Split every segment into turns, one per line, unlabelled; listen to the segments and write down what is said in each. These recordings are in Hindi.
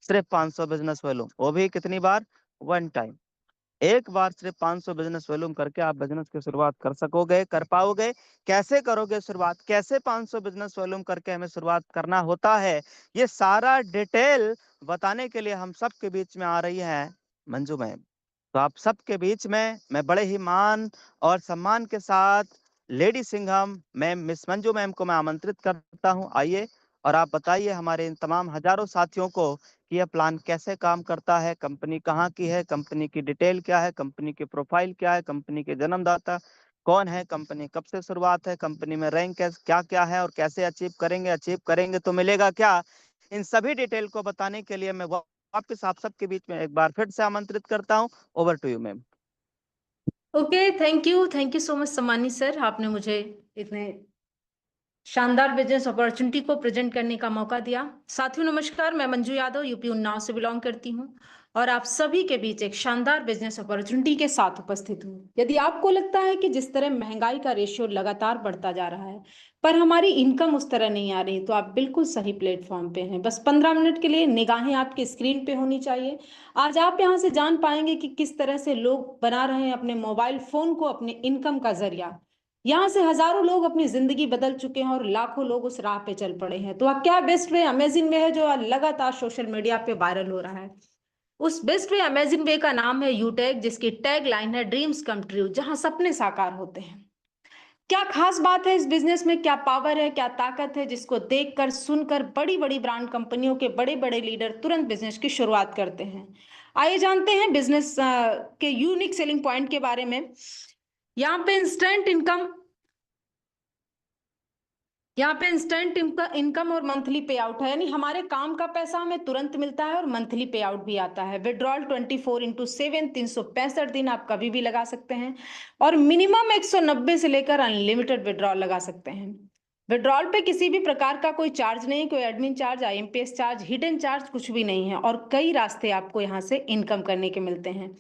सिर्फ 500 बिजनेस वॉल्यूम, वो भी कितनी बार? One time. एक बार सिर्फ 500 बिजनेस वॉल्यूम करके आप बिजनेस की शुरुआत कर सकोगे, कर पाओगे? कैसे करोगे शुरुआत? कैसे 500 बिजनेस वॉल्यूम करके हमें शुरुआत करना होता है? ये सारा डिटेल बताने के लिए हम सबके बीच में आ रही है मंजू मैम। तो आप सबके बीच में मैं बड़े ही मान और सम्मान के साथ lady Singham ma'am, miss Manju ma'am को मैं आमंत्रित करता हूं। आइए और आप बताइए हमारे इन तमाम हजारों साथियों को कि यह प्लान कैसे काम करता है, कंपनी कहाँ की है, कंपनी की डिटेल क्या है, कंपनी की प्रोफाइल क्या है, कंपनी के जन्मदाता कौन है, कंपनी कब से शुरुआत है, कंपनी में रैंक क्या क्या है और कैसे अचीव करेंगे तो मिलेगा क्या। इन सभी डिटेल को बताने के लिए मैं वापस आप सबके बीच में एक बार फिर से आमंत्रित करता हूँ। Over to you ma'am.
Okay, thank you so much सम्मानी सर, आपने मुझे इतने शानदार बिजनेस अपॉर्चुनिटी को प्रेजेंट करने का मौका दिया। साथियों नमस्कार, मैं मंजू यादव यूपी उन्नाव से बिलोंग करती हूं और आप सभी के बीच एक शानदार बिजनेस अपॉर्चुनिटी के साथ उपस्थित हूं। यदि आपको लगता है कि जिस तरह महंगाई का रेशियो लगातार बढ़ता जा रहा है पर हमारी इनकम उस तरह नहीं आ रही, तो आप बिल्कुल सही प्लेटफॉर्म पे हैं। बस 15 मिनट के लिए निगाहें आपकी स्क्रीन पे होनी चाहिए। आज आप यहाँ से जान पाएंगे कि किस तरह से लोग बना रहे हैं अपने मोबाइल फोन को अपने इनकम का जरिया। यहाँ से हजारों लोग अपनी जिंदगी बदल चुके हैं और लाखों लोग उस राह पे चल पड़े हैं। तो अब क्या बेस्ट वे अमेजिंग वे है जो लगातार सोशल मीडिया पे वायरल हो रहा है। उस बेस्ट वे अमेजिंग वे का नाम है यूटेक, जिसकी टैग लाइन है ड्रीम्स कम ट्रू, जहां सपने साकार होते हैं। क्या खास बात है इस बिजनेस में, क्या पावर है, क्या ताकत है जिसको देखकर सुनकर बड़ी बड़ी ब्रांड कंपनियों के बड़े बड़े लीडर तुरंत बिजनेस की शुरुआत करते हैं। आइए जानते हैं बिजनेस के यूनिक सेलिंग पॉइंट के बारे में। यहाँ पे इंस्टेंट इनकम यहाँ पे इंस्टेंट इनकम और मंथली पे आउट है, यानी हमारे काम का पैसा हमें तुरंत मिलता है और मंथली पे आउट भी आता है। विड्रॉल 24/7 365 दिन आप कभी भी लगा सकते हैं और मिनिमम 190 से लेकर अनलिमिटेड विड्रॉल लगा सकते हैं। विड्रॉल पे किसी भी प्रकार का कोई चार्ज नहीं, कोई admin charge, IMPS charge, hidden charge कुछ भी नहीं है और कई रास्ते आपको यहाँ से इनकम करने के मिलते हैं।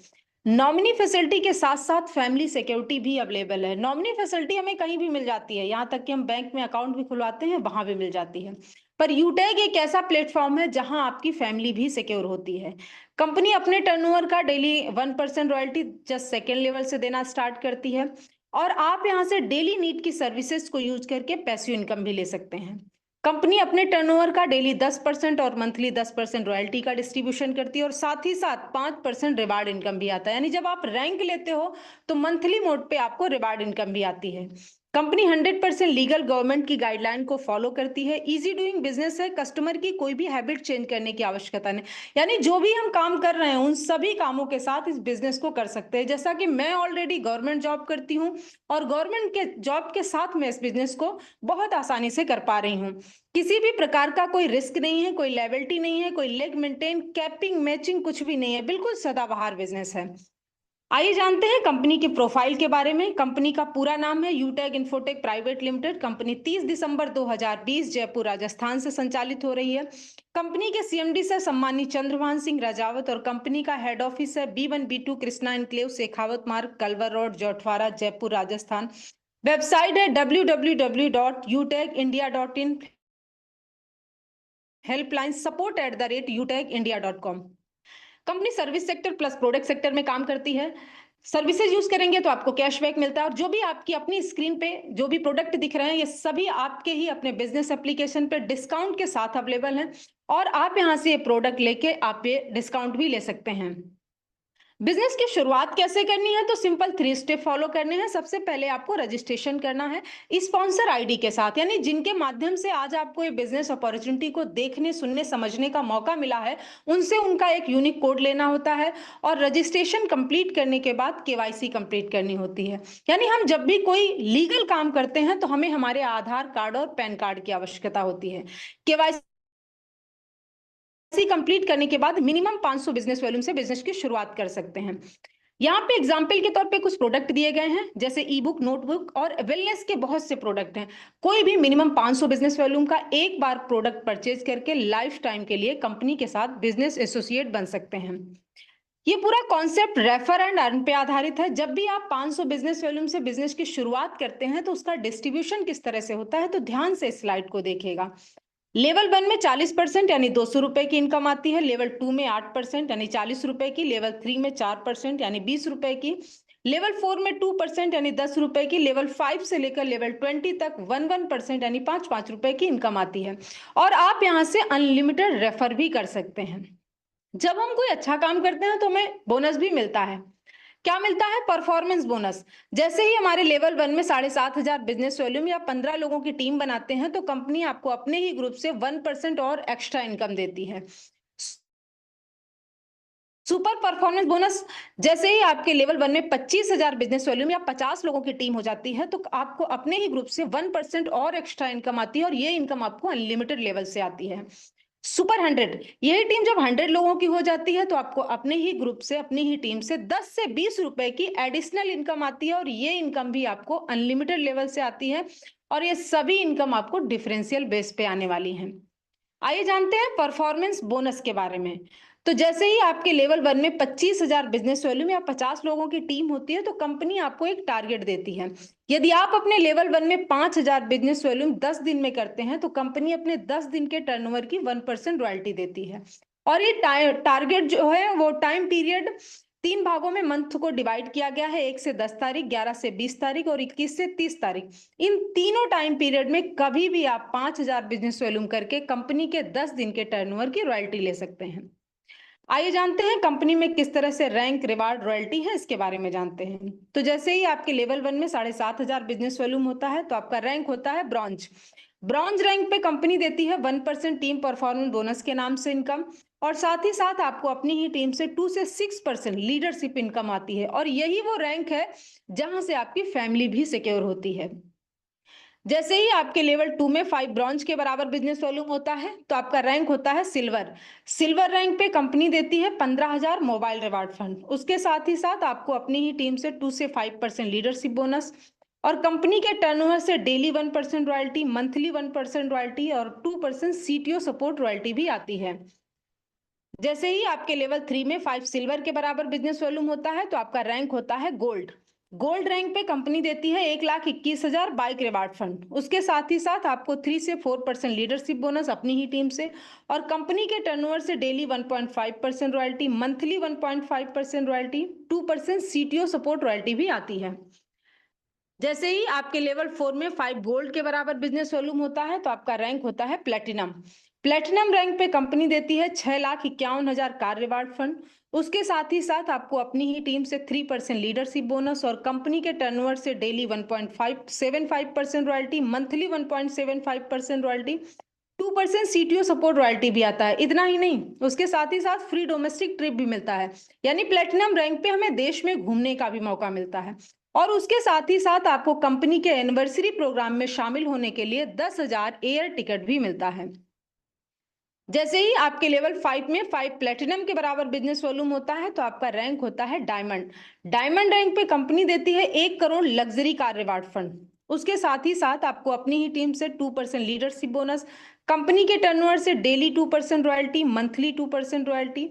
नॉमिनी फैसिलिटी के साथ साथ फैमिली सिक्योरिटी भी अवेलेबल है। नॉमिनी फैसिलिटी हमें कहीं भी मिल जाती है, यहाँ तक कि हम बैंक में अकाउंट भी खुलवाते हैं वहां भी मिल जाती है। पर यूटैग एक ऐसा प्लेटफॉर्म है जहां आपकी फैमिली भी सिक्योर होती है। कंपनी अपने टर्नओवर का daily 1% royalty just second level से देना स्टार्ट करती है और आप यहाँ से डेली नीड की सर्विसेज को यूज करके पैसिव इनकम भी ले सकते हैं। कंपनी अपने टर्नओवर का डेली 10% और मंथली 10% रॉयल्टी का डिस्ट्रीब्यूशन करती है और साथ ही साथ 5% रिवार्ड इनकम भी आता है, यानी जब आप रैंक लेते हो तो मंथली मोड पे आपको रिवार्ड इनकम भी आती है। कंपनी 100% लीगल गवर्नमेंट की गाइडलाइन को फॉलो करती है। इजी डूइंग बिजनेस है, कस्टमर की कोई भी हैबिट चेंज करने की आवश्यकता नहीं, यानी जो भी हम काम कर रहे हैं उन सभी कामों के साथ इस बिजनेस को कर सकते हैं। जैसा कि मैं ऑलरेडी गवर्नमेंट जॉब करती हूँ और गवर्नमेंट के जॉब के साथ मैं इस बिजनेस को बहुत आसानी से कर पा रही हूँ। किसी भी प्रकार का कोई रिस्क नहीं है, कोई लायबिलिटी नहीं है, कोई लेग मेंटेन, कैपिंग, मैचिंग कुछ भी नहीं है, बिल्कुल सदाबहार बिजनेस है। आइए जानते हैं कंपनी के प्रोफाइल के बारे में। कंपनी का पूरा नाम है यूटेक इन्फोटेक प्राइवेट लिमिटेड। कंपनी 30 दिसंबर 2020 जयपुर राजस्थान से संचालित हो रही है। कंपनी के सीएमडी से सम्मानित चंद्रभान सिंह राजावत और कंपनी का हेड ऑफिस है B1B2 कृष्णा एनक्लेव, शेखावत मार्ग, culvert road, Jhotwara, Jaipur Rajasthan. Website है www.utekindia.in। Helpline support@utekindia.com। Company service sector plus product sector में काम करती है। सर्विसेज यूज करेंगे तो आपको कैशबैक मिलता है और जो भी आपकी अपनी स्क्रीन पे जो भी प्रोडक्ट दिख रहे हैं ये सभी आपके ही अपने बिजनेस एप्लीकेशन पे डिस्काउंट के साथ अवेलेबल हैं और आप यहां से ये प्रोडक्ट लेके आप ये डिस्काउंट भी ले सकते हैं। बिजनेस की शुरुआत कैसे करनी है, तो सिंपल 3 स्टेप फॉलो करने हैं। सबसे पहले आपको रजिस्ट्रेशन करना है स्पॉन्सर आईडी के साथ, यानी जिनके माध्यम से आज आपको ये बिजनेस अपॉर्चुनिटी को देखने, सुनने, समझने का मौका मिला है, उनसे उनका एक यूनिक कोड लेना होता है और रजिस्ट्रेशन कंप्लीट करने के बाद केवाईसी कंप्लीट करनी होती है। यानी हम जब भी कोई लीगल काम करते हैं तो हमें हमारे आधार कार्ड और पैन कार्ड की आवश्यकता होती है। केवाईसी कंप्लीट करने के बाद मिनिमम 500 बिजनेस वॉल्यूम से बिजनेस की शुरुआत कर सकते हैं। यहाँ पे एग्जाम्पल के तौर पे कुछ प्रोडक्ट दिए गए हैं, जैसे ई बुक, नोटबुक और वेलनेस के बहुत से प्रोडक्ट हैं। कोई भी मिनिमम 500 बिजनेस वॉल्यूम का एक बार प्रोडक्ट परचेज करके लाइफ टाइम के लिए कंपनी के साथ बिजनेस एसोसिएट बन सकते हैं। ये पूरा कॉन्सेप्ट रेफर एंड अर्न पे आधारित है। जब भी आप 500 बिजनेस वॉल्यूम से बिजनेस की शुरुआत करते हैं तो उसका डिस्ट्रीब्यूशन किस तरह से होता है, तो ध्यान से स्लाइड को देखिएगा। लेवल 1 में 40% यानी 200 रुपए की इनकम आती है, लेवल 2 में 8% यानी 40 रुपए की, लेवल 3 में 4% यानी 20 रुपए की, लेवल 4 में 2% यानी 10 रुपए की, लेवल 5 से लेकर लेवल 20 तक 1% यानी 5 रुपए की इनकम आती है। और आप यहाँ से अनलिमिटेड रेफर भी कर सकते हैं। जब हम कोई अच्छा काम करते हैं तो हमें बोनस भी मिलता है। क्या मिलता है? Performance bonus. जैसे ही हमारे लेवल 1 में 7,500 बिजनेस वॉल्यूम या 15 लोगों की टीम बनाते हैं तो कंपनी आपको अपने ही ग्रुप से 1% और एक्स्ट्रा इनकम देती है। सुपर परफॉर्मेंस बोनस, जैसे ही आपके लेवल 1 में 25,000 बिजनेस वॉल्यूम या 50 लोगों की टीम हो जाती है तो आपको अपने ही ग्रुप से 1% और एक्स्ट्रा इनकम आती है और ये इनकम आपको अनलिमिटेड लेवल से आती है। सुपर 100, यही टीम जब 100 लोगों की हो जाती है तो आपको अपने ही ग्रुप से, अपनी ही टीम से 10 से 20 रुपए की एडिशनल इनकम आती है और ये इनकम भी आपको अनलिमिटेड लेवल से आती है और ये सभी इनकम आपको डिफरेंशियल बेस पे आने वाली हैं। आइए जानते हैं परफॉर्मेंस बोनस के बारे में। तो जैसे ही आपके लेवल 1 में 25,000 बिजनेस वॉल्यूम या 50 लोगों की टीम होती है तो कंपनी आपको एक टारगेट देती है। यदि आप अपने लेवल 1 में 5,000 बिजनेस वॉल्यूम 10 दिन में करते हैं तो कंपनी अपने 10 दिन के टर्नओवर की 1% रॉयल्टी देती है। और ये टारगेट जो है वो टाइम पीरियड 3 भागों में मंथ को डिवाइड किया गया है, 1 से 10 तारीख, 11 से 20 तारीख और 21 से 30 तारीख। इन तीनों टाइम पीरियड में कभी भी आप 5,000 बिजनेस वॉल्यूम करके कंपनी के 10 दिन के टर्नओवर की रॉयल्टी ले सकते हैं। आइए जानते हैं कंपनी में किस तरह से रैंक, रिवार्ड, रॉयल्टी है, इसके बारे में जानते हैं। तो जैसे ही आपके लेवल 1 में 7,500 बिजनेस वॉल्यूम होता है तो आपका रैंक होता है ब्रॉन्ज। ब्रॉन्ज रैंक पे कंपनी देती है 1% टीम परफॉर्मेंस बोनस के नाम से इनकम और साथ ही साथ आपको अपनी ही टीम से 2 से 6% लीडरशिप इनकम आती है और यही वो रैंक है जहां से आपकी फैमिली भी सिक्योर होती है। जैसे ही आपके लेवल 2 में 5 ब्रॉन्ज के बराबर बिजनेस वॉल्यूम होता है तो आपका रैंक होता है सिल्वर। सिल्वर रैंक पे कंपनी देती है 15,000 मोबाइल रिवार्ड फंड। उसके साथ ही साथ आपको अपनी ही टीम से 2 से 5% लीडरशिप बोनस और कंपनी के टर्नओवर से डेली 1% रॉयल्टी, मंथली 1% रॉयल्टी और 2% सीटीओ सपोर्ट रॉयल्टी भी आती है। जैसे ही आपके लेवल 3 में 5 सिल्वर के बराबर बिजनेस वॉल्यूम होता है तो आपका रैंक होता है गोल्ड। गोल्ड रैंक पे कंपनी देती है 1,21,000 बाइक रिवार्ड फंड। उसके साथ ही साथ आपको 3 से 4% लीडरशिप बोनस अपनी ही टीम से और कंपनी के टर्नओवर से daily 1.5% royalty, monthly 1.5% royalty, 2% CTO support royalty भी आती है। जैसे ही आपके लेवल 4 में 5 गोल्ड के बराबर बिजनेस वॉल्यूम होता है तो आपका रैंक होता है प्लेटिनम। प्लेटिनम रैंक पे कंपनी देती है 6,51,000 कार रिवार्ड फंड। उसके साथ ही साथ आपको अपनी ही टीम से 3% लीडरशिप बोनस और कंपनी के टर्नओवर से daily 1.575% royalty, monthly 1.75% royalty, 2% CTO support royalty भी आता है। इतना ही नहीं, उसके साथ ही साथ फ्री डोमेस्टिक ट्रिप भी मिलता है, यानी प्लेटिनम रैंक पे हमें देश में घूमने का भी मौका मिलता है। और उसके साथ ही साथ आपको कंपनी के एनिवर्सरी प्रोग्राम में शामिल होने के लिए 10,000 एयर टिकट भी मिलता है। जैसे ही आपके लेवल 5 में 5 प्लेटिनम के बराबर बिजनेस वॉल्यूम होता है तो आपका रैंक होता है डायमंड। डायमंड रैंक पे कंपनी देती है 1 crore luxury car reward fund. उसके साथ ही साथ आपको अपनी ही टीम से 2% लीडरशिप बोनस, कंपनी के टर्नओवर से daily 2% royalty, monthly 2% royalty,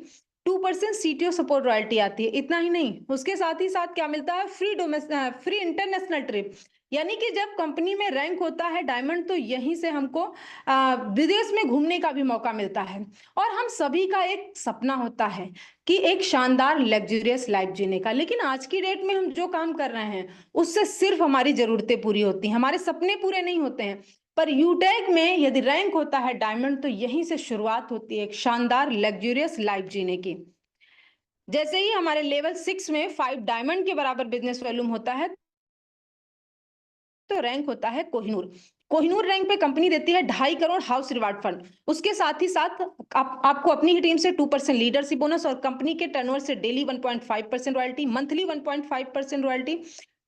2% CTO support royalty आती है। इतना ही नहीं, उसके साथ ही साथ क्या मिलता है? फ्री इंटरनेशनल ट्रिप, यानी कि जब कंपनी में रैंक होता है डायमंड तो यहीं से हमको विदेश में घूमने का भी मौका मिलता है। और हम सभी का एक सपना होता है कि एक शानदार लग्जरियस लाइफ जीने का, लेकिन आज की डेट में हम जो काम कर रहे हैं उससे सिर्फ हमारी जरूरतें पूरी होती हैं, हमारे सपने पूरे नहीं होते हैं। पर यूटेक में यदि रैंक होता है डायमंड तो यहीं से शुरुआत होती है एक शानदार लग्जरियस लाइफ जीने की। जैसे ही हमारे लेवल 6 में 5 डायमंड के बराबर बिजनेस वॉल्यूम होता है तो रैंक होता है कोहिनूर। कोहिनूर रैंक पे कंपनी देती है 2.5 करोड़ हाउस रिवार्ड फंड। उसके साथ ही साथ आपको अपनी ही टीम से 2% लीडरशिप बोनस और कंपनी के टर्नओवर से daily 1.5% royalty, monthly 1.5% royalty,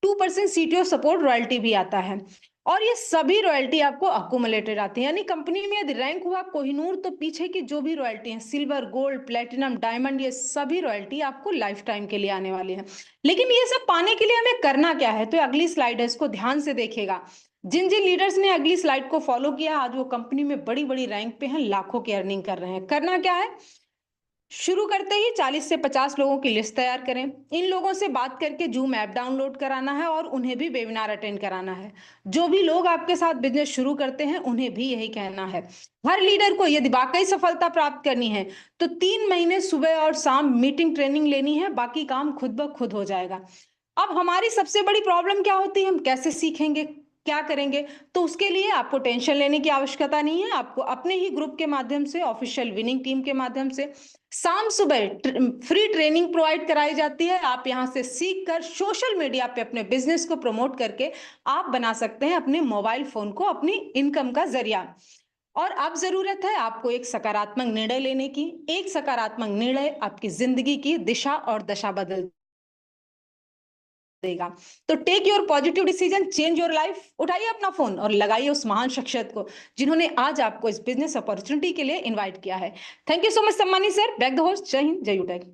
2% CTO support royalty भी आता है। और ये सभी रॉयल्टी आपको अक्यूमुलेटेड आती है, यानी कंपनी में यदि रैंक हुआ कोहिनूर तो पीछे की जो भी रॉयल्टी है, सिल्वर, गोल्ड, प्लेटिनम, डायमंड, ये सभी रॉयल्टी आपको लाइफ टाइम के लिए आने वाली है। लेकिन ये सब पाने के लिए हमें करना क्या है? तो अगली स्लाइड है, इसको ध्यान से देखिएगा। जिन जिन लीडर्स ने अगली स्लाइड को फॉलो किया आज वो कंपनी में बड़ी बड़ी रैंक पे हैं, लाखों की अर्निंग कर रहे हैं। करना क्या है? शुरू करते ही 40 से 50 लोगों की लिस्ट तैयार करें। इन लोगों से बात करके जूम ऐप डाउनलोड कराना है और उन्हें भी वेबिनार अटेंड कराना है। जो भी लोग आपके साथ बिजनेस शुरू करते हैं उन्हें भी यही कहना है। हर लीडर को यदि वाकई सफलता प्राप्त करनी है तो 3 महीने सुबह और शाम मीटिंग ट्रेनिंग लेनी है, बाकी काम खुद ब खुद हो जाएगा। अब हमारी सबसे बड़ी प्रॉब्लम क्या होती है, हम कैसे सीखेंगे, क्या करेंगे? तो उसके लिए आपको टेंशन लेने की आवश्यकता नहीं है। आपको अपने ही ग्रुप के माध्यम से, ऑफिशियल विनिंग टीम के माध्यम से शाम सुबह फ्री ट्रेनिंग प्रोवाइड कराई जाती है। आप यहां से सीख कर सोशल मीडिया पे अपने बिजनेस को प्रमोट करके आप बना सकते हैं अपने मोबाइल फोन को अपनी इनकम का जरिया। और अब जरूरत है आपको एक सकारात्मक निर्णय लेने की। एक सकारात्मक निर्णय आपकी जिंदगी की दिशा और दशा बदल देगा। तो take your positive decision, change your life. उठाइए अपना फोन और लगाइए उस महान शख्सियत को जिन्होंने आज आपको इस बिजनेस अपॉर्चुनिटी के लिए इनवाइट किया है। थैंक यू सो मच सम्मानी सर। Back the host. जय हिंद, जय यूटेक।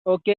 ओके।